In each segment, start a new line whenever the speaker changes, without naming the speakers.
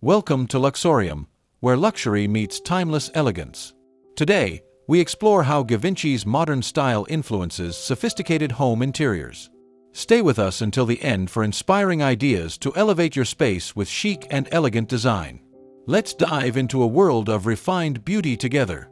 Welcome to Luxorium, where luxury meets timeless elegance. Today, we explore how Givenchy's modern style influences sophisticated home interiors. Stay with us until the end for inspiring ideas to elevate your space with chic and elegant design. Let's dive into a world of refined beauty together.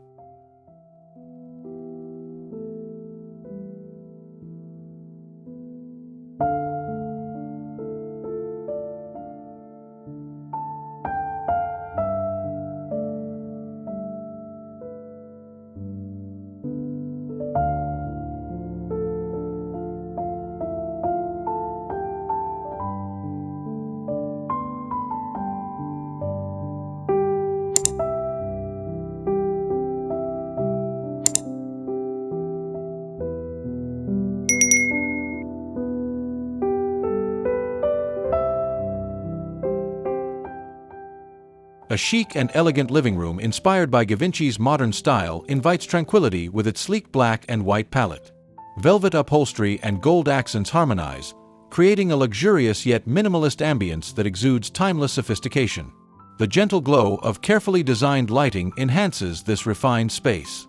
A chic and elegant living room inspired by Givenchy's modern style invites tranquility with its sleek black and white palette. Velvet upholstery and gold accents harmonize, creating a luxurious yet minimalist ambience that exudes timeless sophistication. The gentle glow of carefully designed lighting enhances this refined space.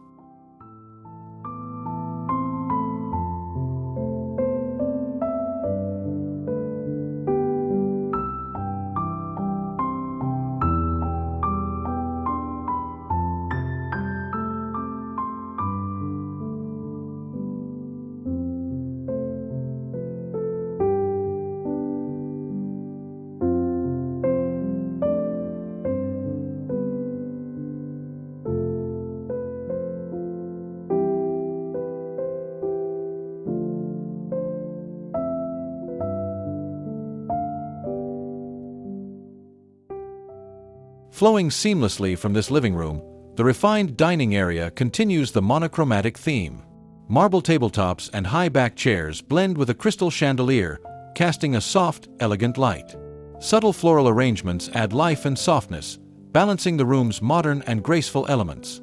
Flowing seamlessly from this living room, the refined dining area continues the monochromatic theme. Marble tabletops and high-backed chairs blend with a crystal chandelier, casting a soft, elegant light. Subtle floral arrangements add life and softness, balancing the room's modern and graceful elements.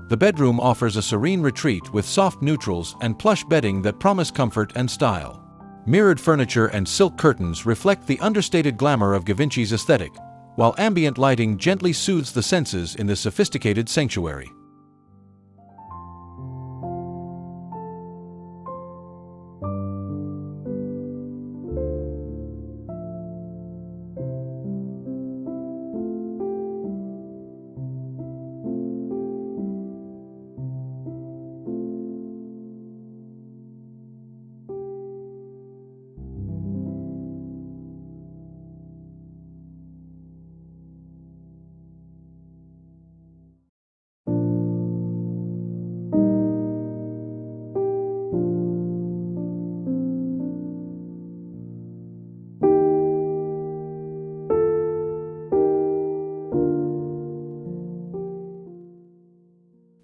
The bedroom offers a serene retreat with soft neutrals and plush bedding that promise comfort and style. Mirrored furniture and silk curtains reflect the understated glamour of Givenchy's aesthetic, while ambient lighting gently soothes the senses in this sophisticated sanctuary.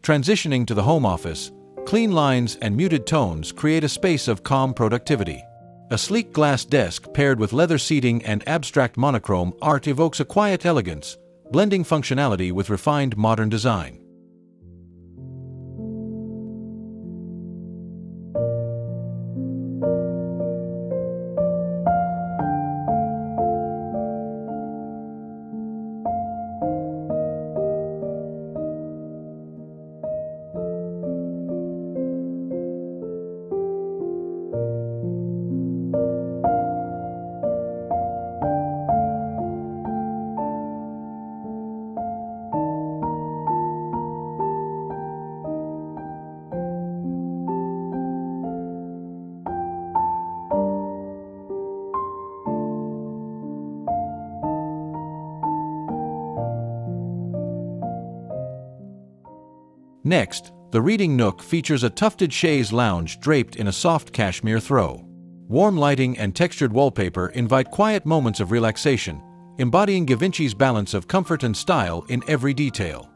Transitioning to the home office, clean lines and muted tones create a space of calm productivity. A sleek glass desk paired with leather seating and abstract monochrome art evokes a quiet elegance, blending functionality with refined modern design. Next, the reading nook features a tufted chaise lounge draped in a soft cashmere throw. Warm lighting and textured wallpaper invite quiet moments of relaxation, embodying Givenchy's balance of comfort and style in every detail.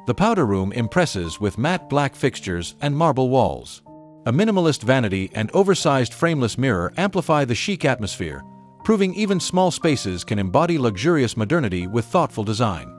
The powder room impresses with matte black fixtures and marble walls. A minimalist vanity and oversized frameless mirror amplify the chic atmosphere, proving even small spaces can embody luxurious modernity with thoughtful design.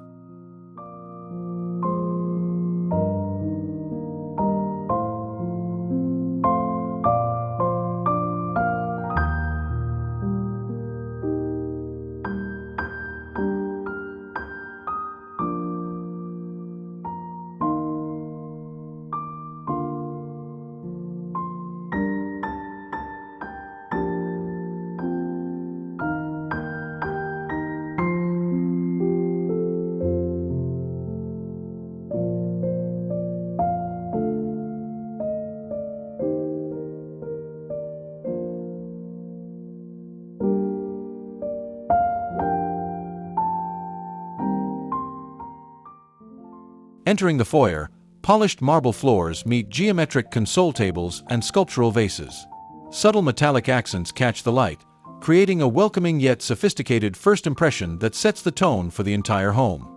Entering the foyer, polished marble floors meet geometric console tables and sculptural vases. Subtle metallic accents catch the light, creating a welcoming yet sophisticated first impression that sets the tone for the entire home.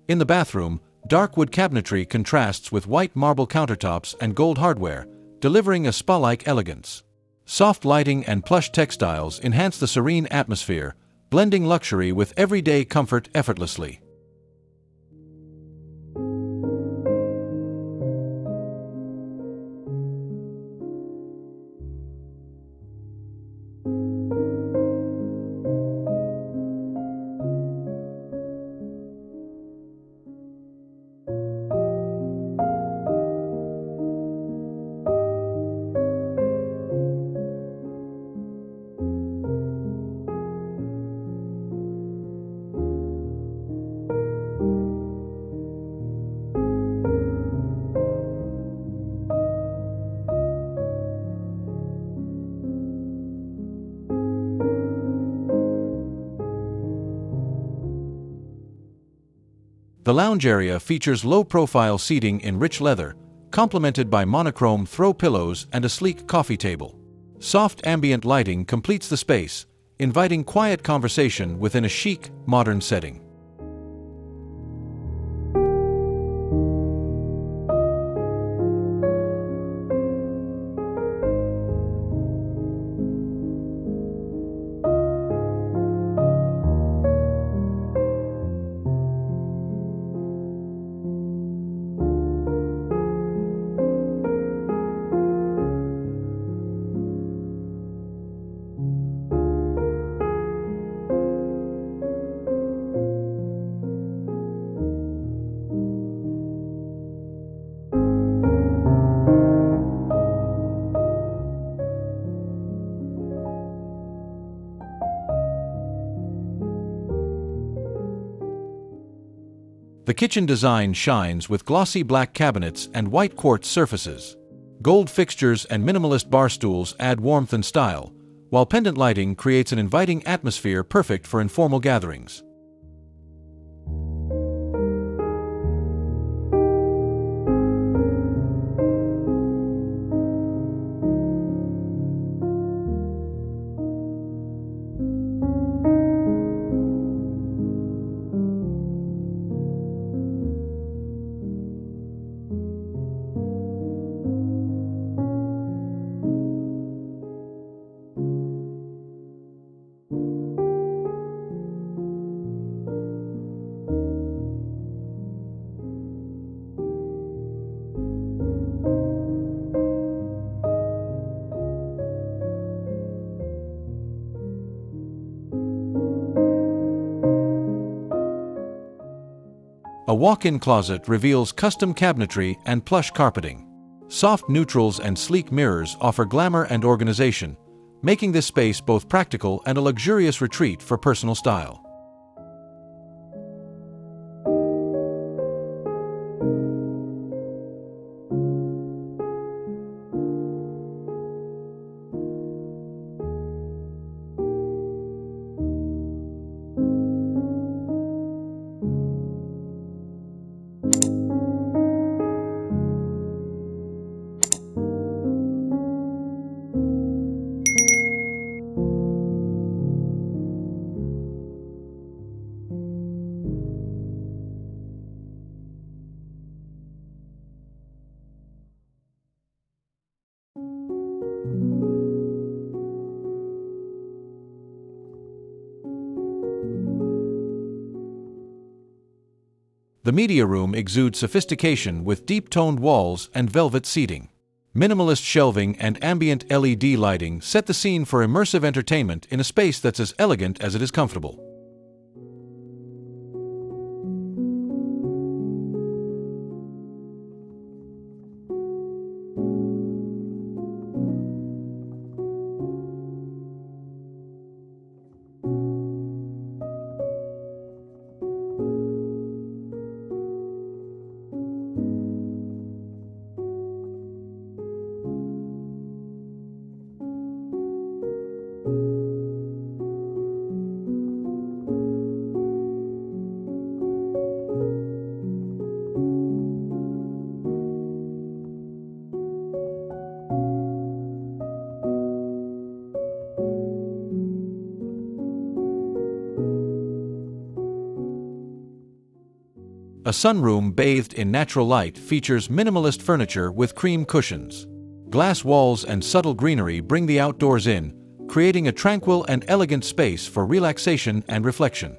In the bathroom, dark wood cabinetry contrasts with white marble countertops and gold hardware, delivering a spa-like elegance. Soft lighting and plush textiles enhance the serene atmosphere, blending luxury with everyday comfort effortlessly. The lounge area features low-profile seating in rich leather, complemented by monochrome throw pillows and a sleek coffee table. Soft ambient lighting completes the space, inviting quiet conversation within a chic, modern setting. The kitchen design shines with glossy black cabinets and white quartz surfaces. Gold fixtures and minimalist bar stools add warmth and style, while pendant lighting creates an inviting atmosphere perfect for informal gatherings. A walk-in closet reveals custom cabinetry and plush carpeting. Soft neutrals and sleek mirrors offer glamour and organization, making this space both practical and a luxurious retreat for personal style. The media room exudes sophistication with deep-toned walls and velvet seating. Minimalist shelving and ambient LED lighting set the scene for immersive entertainment in a space that's as elegant as it is comfortable. A sunroom bathed in natural light features minimalist furniture with cream cushions. Glass walls and subtle greenery bring the outdoors in, creating a tranquil and elegant space for relaxation and reflection.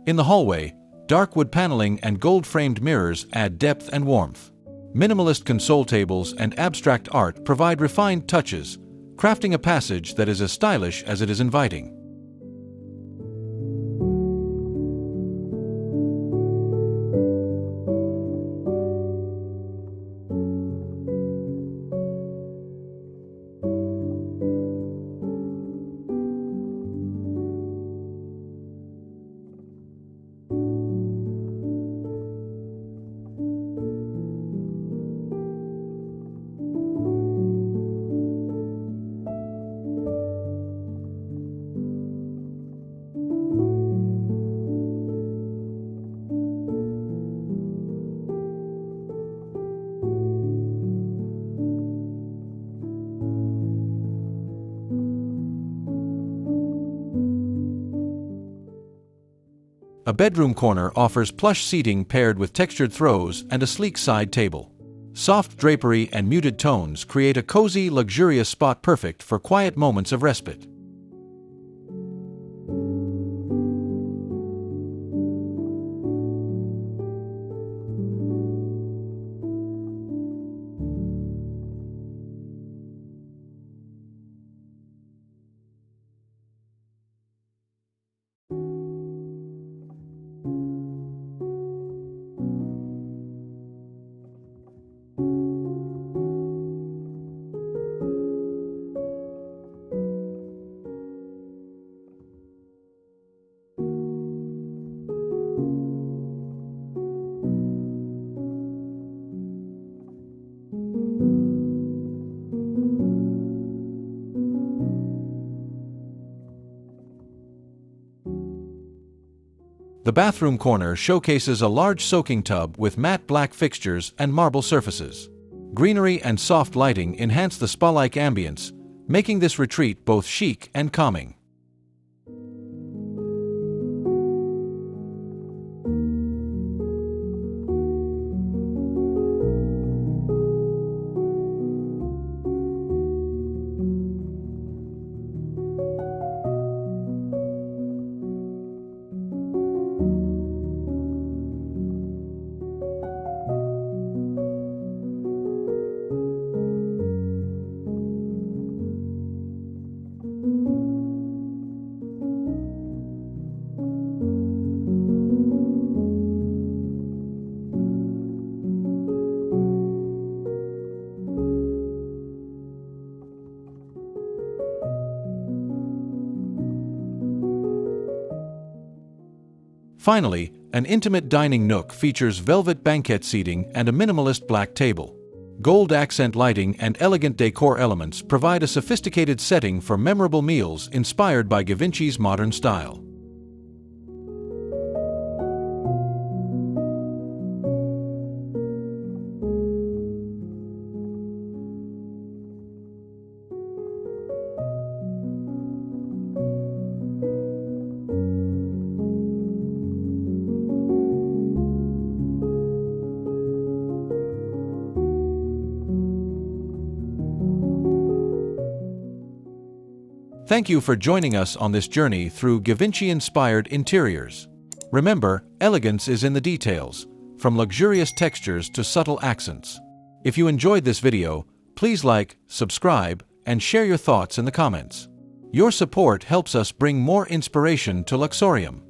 In the hallway, dark wood paneling and gold-framed mirrors add depth and warmth. Minimalist console tables and abstract art provide refined touches, crafting a passage that is as stylish as it is inviting. A bedroom corner offers plush seating paired with textured throws and a sleek side table. Soft drapery and muted tones create a cozy, luxurious spot perfect for quiet moments of respite. The bathroom corner showcases a large soaking tub with matte black fixtures and marble surfaces. Greenery and soft lighting enhance the spa-like ambience, making this retreat both chic and calming. Finally, an intimate dining nook features velvet banquette seating and a minimalist black table. Gold accent lighting and elegant decor elements provide a sophisticated setting for memorable meals inspired by Givenchy's modern style. Thank you for joining us on this journey through Givenchy-inspired interiors. Remember, elegance is in the details, from luxurious textures to subtle accents. If you enjoyed this video, please like, subscribe, and share your thoughts in the comments. Your support helps us bring more inspiration to Luxorium.